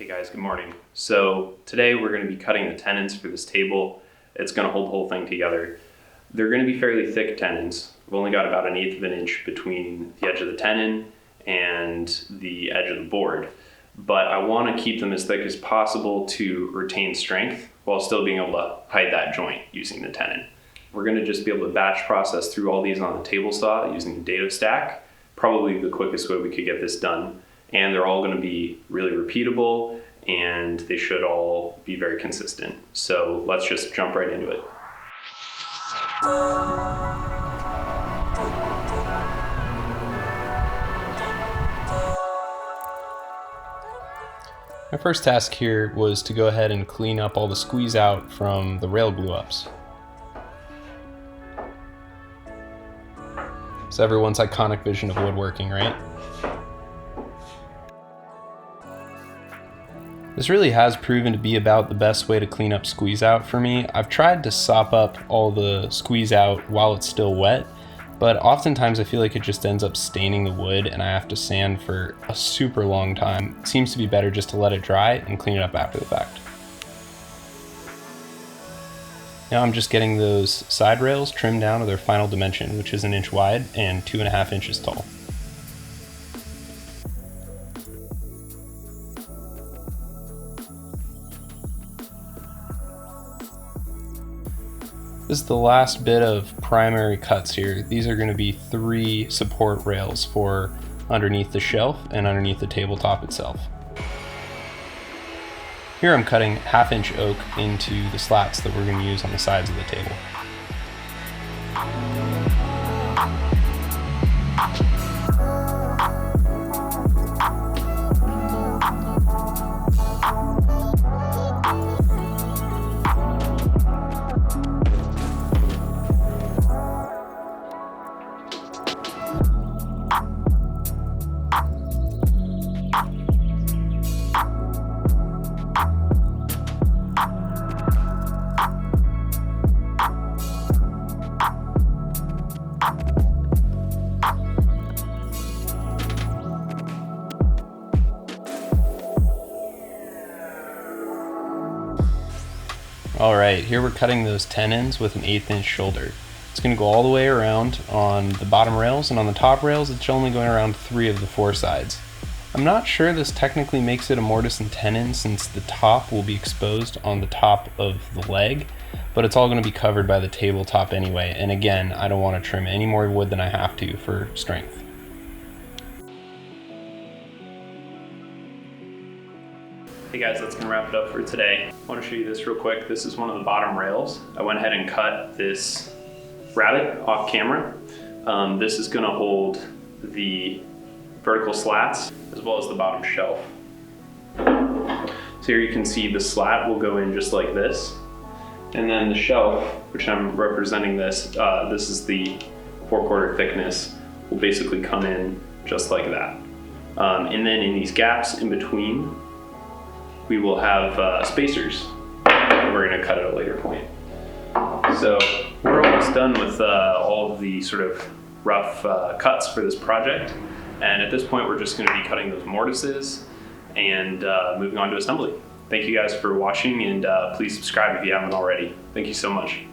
Hey guys, good morning. So today we're going to be cutting the tenons for this table. It's going to hold the whole thing together. They're going to be fairly thick tenons. We've only got about 1/8 of an inch between the edge of the tenon and the edge of the board. But I want to keep them as thick as possible to retain strength while still being able to hide that joint using the tenon. We're going to just be able to batch process through all these on the table saw using a dado stack. Probably the quickest way we could get this done. And they're all going to be really repeatable and they should all be very consistent. So let's just jump right into it. My first task here was to go ahead and clean up all the squeeze out from the rail glue ups. It's everyone's iconic vision of woodworking, right? This really has proven to be about the best way to clean up squeeze out for me. I've tried to sop up all the squeeze out while it's still wet, but oftentimes I feel like it just ends up staining the wood and I have to sand for a super long time. It seems to be better just to let it dry and clean it up after the fact. Now I'm just getting those side rails trimmed down to their final dimension, which is 1 inch wide and 2.5 inches tall. This is the last bit of primary cuts here. These are going to be 3 support rails for underneath the shelf and underneath the tabletop itself. Here I'm cutting 1/2 inch oak into the slats that we're going to use on the sides of the table. Alright, here we're cutting those tenons with an 1/8 inch shoulder. It's going to go all the way around on the bottom rails, and on the top rails it's only going around 3 of the 4 sides. I'm not sure this technically makes it a mortise and tenon since the top will be exposed on the top of the leg, but it's all going to be covered by the tabletop anyway, and again, I don't want to trim any more wood than I have to for strength. Hey guys, that's gonna wrap it up for today. I wanna show you this real quick. This is one of the bottom rails. I went ahead and cut this rabbet off camera. This is gonna hold the vertical slats as well as the bottom shelf. So here you can see the slat will go in just like this. And then the shelf, which I'm representing this is the 4/4 thickness, will basically come in just like that. And then in these gaps in between, we will have spacers. We're going to cut at a later point. So we're almost done with all of the sort of rough cuts for this project. And at this point, we're just going to be cutting those mortises and moving on to assembly. Thank you guys for watching, and please subscribe if you haven't already. Thank you so much.